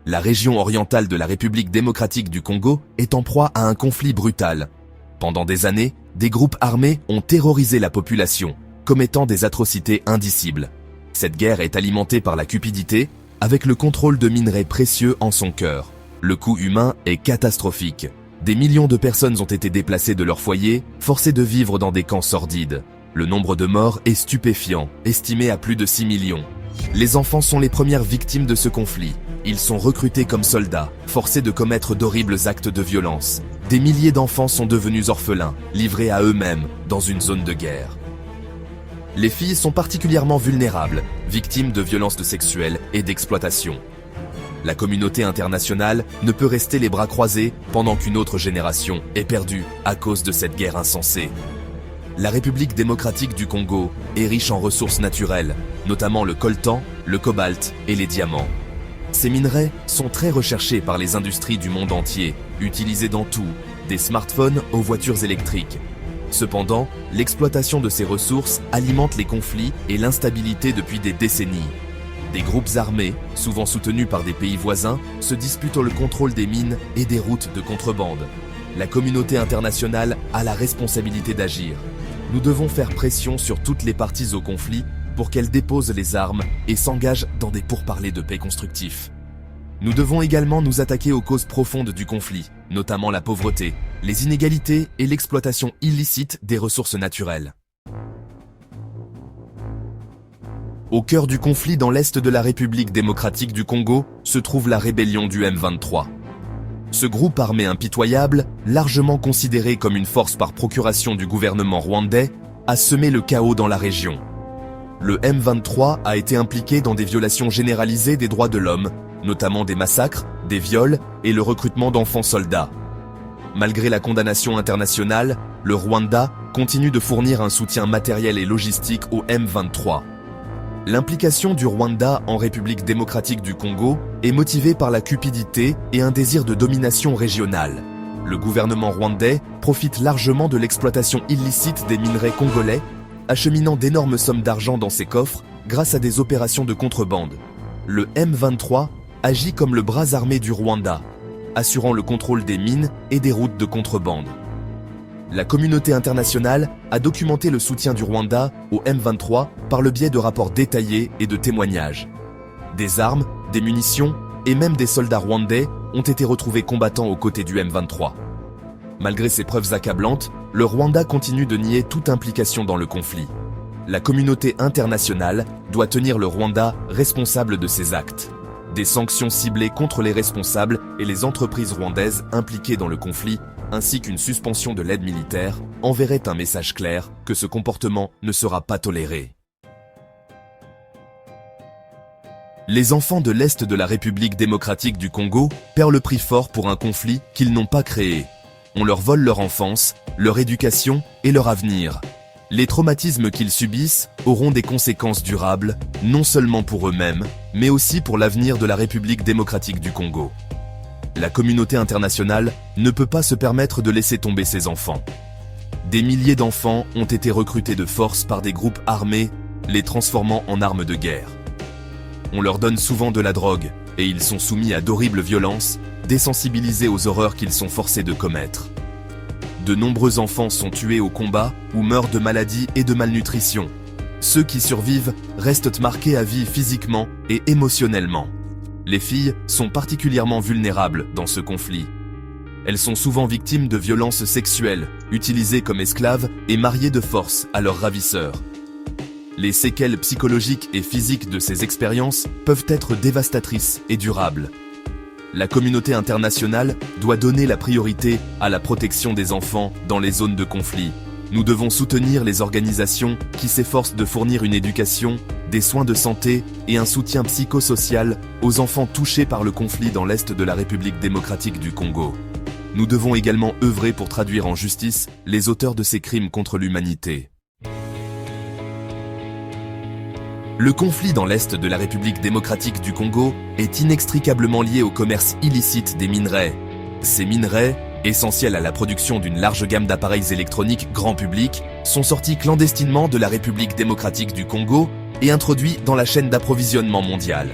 La région orientale de la République démocratique du Congo est en proie à un conflit brutal. Pendant des années, des groupes armés ont terrorisé la population, commettant des atrocités indicibles. Cette guerre est alimentée par la cupidité, avec le contrôle de minerais précieux en son cœur. Le coût humain est catastrophique. Des millions de personnes ont été déplacées de leur foyer, forcées de vivre dans des camps sordides. Le nombre de morts est stupéfiant, estimé à plus de 6 millions. Les enfants sont les premières victimes de ce conflit. Ils sont recrutés comme soldats, forcés de commettre d'horribles actes de violence. Des milliers d'enfants sont devenus orphelins, livrés à eux-mêmes dans une zone de guerre. Les filles sont particulièrement vulnérables, victimes de violences sexuelles et d'exploitation. La communauté internationale ne peut rester les bras croisés pendant qu'une autre génération est perdue à cause de cette guerre insensée. La République démocratique du Congo est riche en ressources naturelles, notamment le coltan, le cobalt et les diamants. Ces minerais sont très recherchés par les industries du monde entier, utilisés dans tout, des smartphones aux voitures électriques. Cependant, l'exploitation de ces ressources alimente les conflits et l'instabilité depuis des décennies. Des groupes armés, souvent soutenus par des pays voisins, se disputent le contrôle des mines et des routes de contrebande. La communauté internationale a la responsabilité d'agir. Nous devons faire pression sur toutes les parties au conflit pour qu'elles déposent les armes et s'engagent dans des pourparlers de paix constructifs. Nous devons également nous attaquer aux causes profondes du conflit, notamment la pauvreté, les inégalités et l'exploitation illicite des ressources naturelles. Au cœur du conflit dans l'est de la République démocratique du Congo se trouve la rébellion du M23. Ce groupe armé impitoyable, largement considéré comme une force par procuration du gouvernement rwandais, a semé le chaos dans la région. Le M23 a été impliqué dans des violations généralisées des droits de l'homme, notamment des massacres, des viols et le recrutement d'enfants soldats. Malgré la condamnation internationale, le Rwanda continue de fournir un soutien matériel et logistique au M23. L'implication du Rwanda en République démocratique du Congo est motivée par la cupidité et un désir de domination régionale. Le gouvernement rwandais profite largement de l'exploitation illicite des minerais congolais, acheminant d'énormes sommes d'argent dans ses coffres grâce à des opérations de contrebande. Le M23 agit comme le bras armé du Rwanda, assurant le contrôle des mines et des routes de contrebande. La communauté internationale a documenté le soutien du Rwanda au M23 par le biais de rapports détaillés et de témoignages. Des armes, des munitions et même des soldats rwandais ont été retrouvés combattant aux côtés du M23. Malgré ces preuves accablantes, le Rwanda continue de nier toute implication dans le conflit. La communauté internationale doit tenir le Rwanda responsable de ces actes. Des sanctions ciblées contre les responsables et les entreprises rwandaises impliquées dans le conflit, ainsi qu'une suspension de l'aide militaire, enverrait un message clair que ce comportement ne sera pas toléré. Les enfants de l'Est de la République démocratique du Congo paient le prix fort pour un conflit qu'ils n'ont pas créé. On leur vole leur enfance, leur éducation et leur avenir. Les traumatismes qu'ils subissent auront des conséquences durables, non seulement pour eux-mêmes, mais aussi pour l'avenir de la République démocratique du Congo. La communauté internationale ne peut pas se permettre de laisser tomber ses enfants. Des milliers d'enfants ont été recrutés de force par des groupes armés, les transformant en armes de guerre. On leur donne souvent de la drogue, et ils sont soumis à d'horribles violences, désensibilisés aux horreurs qu'ils sont forcés de commettre. De nombreux enfants sont tués au combat ou meurent de maladies et de malnutrition. Ceux qui survivent restent marqués à vie physiquement et émotionnellement. Les filles sont particulièrement vulnérables dans ce conflit. Elles sont souvent victimes de violences sexuelles, utilisées comme esclaves et mariées de force à leurs ravisseurs. Les séquelles psychologiques et physiques de ces expériences peuvent être dévastatrices et durables. La communauté internationale doit donner la priorité à la protection des enfants dans les zones de conflit. Nous devons soutenir les organisations qui s'efforcent de fournir une éducation, des soins de santé et un soutien psychosocial aux enfants touchés par le conflit dans l'Est de la République démocratique du Congo. Nous devons également œuvrer pour traduire en justice les auteurs de ces crimes contre l'humanité. Le conflit dans l'Est de la République démocratique du Congo est inextricablement lié au commerce illicite des minerais. Ces minerais, essentiels à la production d'une large gamme d'appareils électroniques grand public, sont sortis clandestinement de la République démocratique du Congo et introduits dans la chaîne d'approvisionnement mondiale.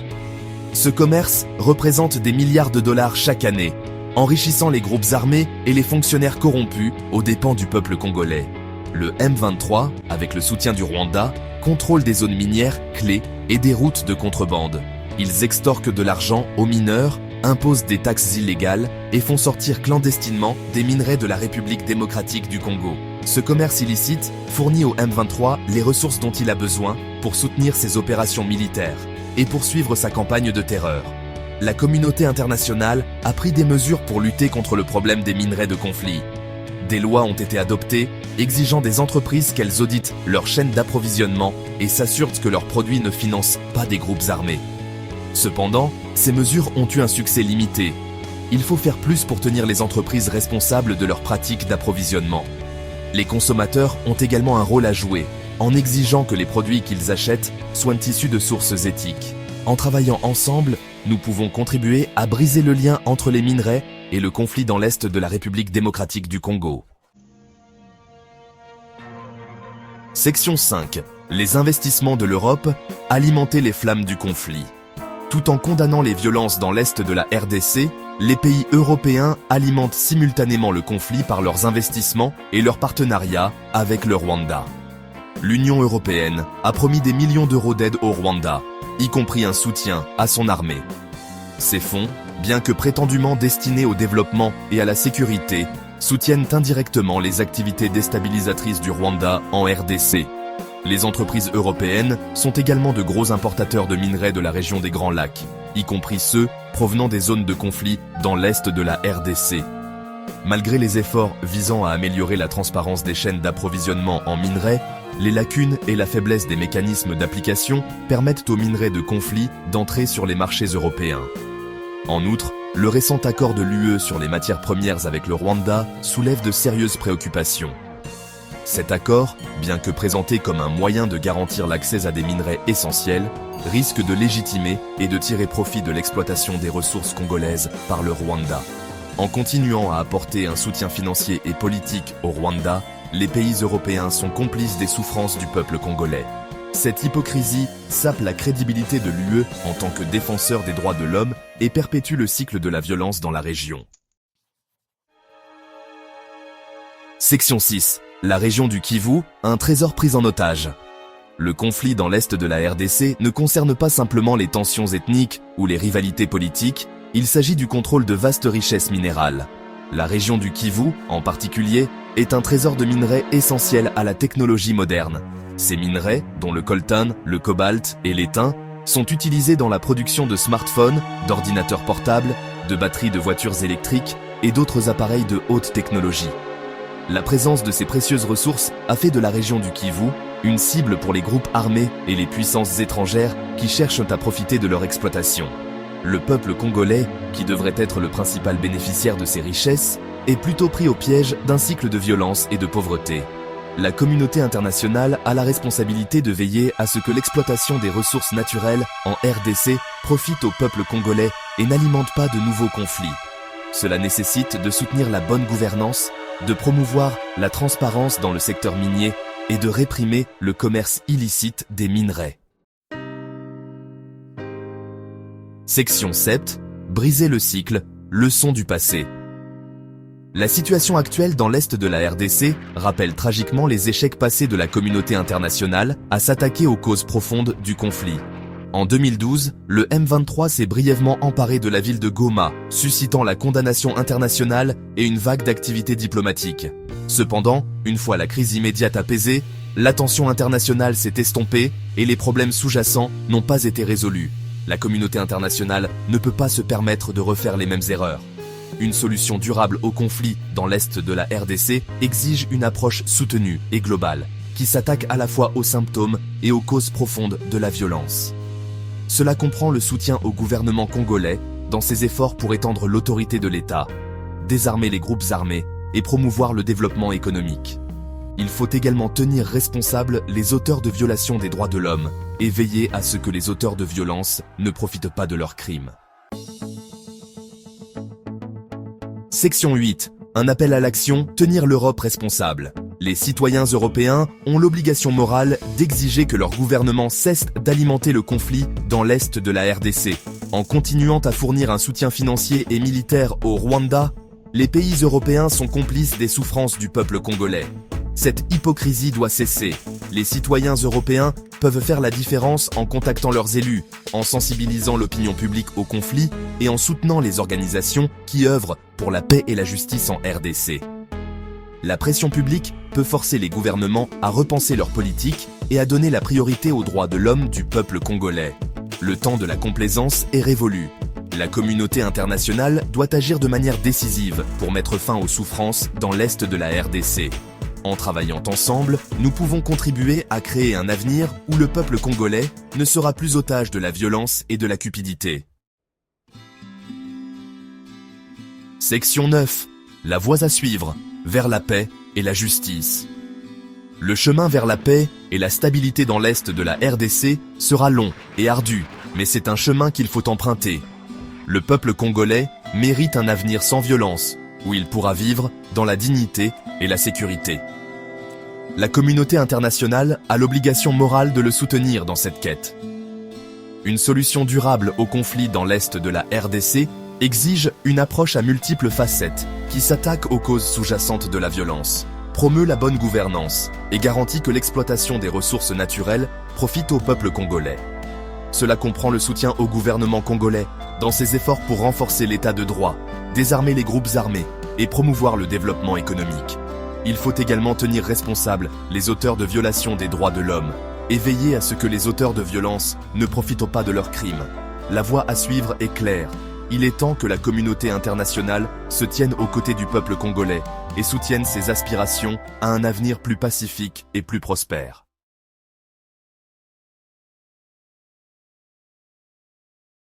Ce commerce représente des milliards de dollars chaque année, enrichissant les groupes armés et les fonctionnaires corrompus aux dépens du peuple congolais. Le M23, avec le soutien du Rwanda, contrôle des zones minières clés et des routes de contrebande. Ils extorquent de l'argent aux mineurs, imposent des taxes illégales et font sortir clandestinement des minerais de la République démocratique du Congo. Ce commerce illicite fournit au M23 les ressources dont il a besoin pour soutenir ses opérations militaires et poursuivre sa campagne de terreur. La communauté internationale a pris des mesures pour lutter contre le problème des minerais de conflit. Des lois ont été adoptées, exigeant des entreprises qu'elles auditent leur chaîne d'approvisionnement et s'assurent que leurs produits ne financent pas des groupes armés. Cependant, ces mesures ont eu un succès limité. Il faut faire plus pour tenir les entreprises responsables de leurs pratiques d'approvisionnement. Les consommateurs ont également un rôle à jouer, en exigeant que les produits qu'ils achètent soient issus de sources éthiques. En travaillant ensemble, nous pouvons contribuer à briser le lien entre les minerais et le conflit dans l'Est de la République démocratique du Congo. Section 5. Les investissements de l'Europe, alimenter les flammes du conflit. Tout en condamnant les violences dans l'Est de la RDC, les pays européens alimentent simultanément le conflit par leurs investissements et leurs partenariats avec le Rwanda. L'Union européenne a promis des millions d'euros d'aide au Rwanda, y compris un soutien à son armée. Ces fonds, bien que prétendument destinés au développement et à la sécurité, soutiennent indirectement les activités déstabilisatrices du Rwanda en RDC. Les entreprises européennes sont également de gros importateurs de minerais de la région des Grands Lacs, y compris ceux provenant des zones de conflit dans l'est de la RDC. Malgré les efforts visant à améliorer la transparence des chaînes d'approvisionnement en minerais, les lacunes et la faiblesse des mécanismes d'application permettent aux minerais de conflit d'entrer sur les marchés européens. En outre, le récent accord de l'UE sur les matières premières avec le Rwanda soulève de sérieuses préoccupations. Cet accord, bien que présenté comme un moyen de garantir l'accès à des minerais essentiels, risque de légitimer et de tirer profit de l'exploitation des ressources congolaises par le Rwanda. En continuant à apporter un soutien financier et politique au Rwanda, les pays européens sont complices des souffrances du peuple congolais. Cette hypocrisie sape la crédibilité de l'UE en tant que défenseur des droits de l'homme et perpétue le cycle de la violence dans la région. Section 6. La région du Kivu, un trésor pris en otage. Le conflit dans l'est de la RDC ne concerne pas simplement les tensions ethniques ou les rivalités politiques, il s'agit du contrôle de vastes richesses minérales. La région du Kivu, en particulier, est un trésor de minerais essentiel à la technologie moderne. Ces minerais, dont le coltan, le cobalt et l'étain, sont utilisés dans la production de smartphones, d'ordinateurs portables, de batteries de voitures électriques et d'autres appareils de haute technologie. La présence de ces précieuses ressources a fait de la région du Kivu une cible pour les groupes armés et les puissances étrangères qui cherchent à profiter de leur exploitation. Le peuple congolais, qui devrait être le principal bénéficiaire de ces richesses, est plutôt pris au piège d'un cycle de violence et de pauvreté. La communauté internationale a la responsabilité de veiller à ce que l'exploitation des ressources naturelles en RDC profite au peuple congolais et n'alimente pas de nouveaux conflits. Cela nécessite de soutenir la bonne gouvernance, de promouvoir la transparence dans le secteur minier et de réprimer le commerce illicite des minerais. Section 7. Briser le cycle, leçon du passé. La situation actuelle dans l'est de la RDC rappelle tragiquement les échecs passés de la communauté internationale à s'attaquer aux causes profondes du conflit. En 2012, le M23 s'est brièvement emparé de la ville de Goma, suscitant la condamnation internationale et une vague d'activités diplomatiques. Cependant, une fois la crise immédiate apaisée, l'attention internationale s'est estompée et les problèmes sous-jacents n'ont pas été résolus. La communauté internationale ne peut pas se permettre de refaire les mêmes erreurs. Une solution durable au conflit dans l'est de la RDC exige une approche soutenue et globale, qui s'attaque à la fois aux symptômes et aux causes profondes de la violence. Cela comprend le soutien au gouvernement congolais dans ses efforts pour étendre l'autorité de l'État, désarmer les groupes armés et promouvoir le développement économique. Il faut également tenir responsables les auteurs de violations des droits de l'homme et veiller à ce que les auteurs de violences ne profitent pas de leurs crimes. Section 8. Un appel à l'action, tenir l'Europe responsable. Les citoyens européens ont l'obligation morale d'exiger que leur gouvernement cesse d'alimenter le conflit dans l'est de la RDC, En continuant à fournir un soutien financier et militaire au Rwanda, les pays européens sont complices des souffrances du peuple congolais. Cette hypocrisie doit cesser. Les citoyens européens peuvent faire la différence en contactant leurs élus, en sensibilisant l'opinion publique au conflit et en soutenant les organisations qui œuvrent pour la paix et la justice en RDC. La pression publique peut forcer les gouvernements à repenser leur politique et à donner la priorité aux droits de l'homme du peuple congolais. Le temps de la complaisance est révolu. La communauté internationale doit agir de manière décisive pour mettre fin aux souffrances dans l'est de la RDC. En travaillant ensemble, nous pouvons contribuer à créer un avenir où le peuple congolais ne sera plus otage de la violence et de la cupidité. Section 9. La voie à suivre, vers la paix et la justice. Le chemin vers la paix et la stabilité dans l'est de la RDC sera long et ardu, mais c'est un chemin qu'il faut emprunter. Le peuple congolais mérite un avenir sans violence, où il pourra vivre dans la dignité et la sécurité. La communauté internationale a l'obligation morale de le soutenir dans cette quête. Une solution durable au conflit dans l'est de la RDC exige une approche à multiples facettes qui s'attaque aux causes sous-jacentes de la violence, promeut la bonne gouvernance et garantit que l'exploitation des ressources naturelles profite au peuple congolais. Cela comprend le soutien au gouvernement congolais dans ses efforts pour renforcer l'état de droit, désarmer les groupes armés et promouvoir le développement économique. Il faut également tenir responsables les auteurs de violations des droits de l'homme et veiller à ce que les auteurs de violences ne profitent pas de leurs crimes. La voie à suivre est claire. Il est temps que la communauté internationale se tienne aux côtés du peuple congolais et soutienne ses aspirations à un avenir plus pacifique et plus prospère.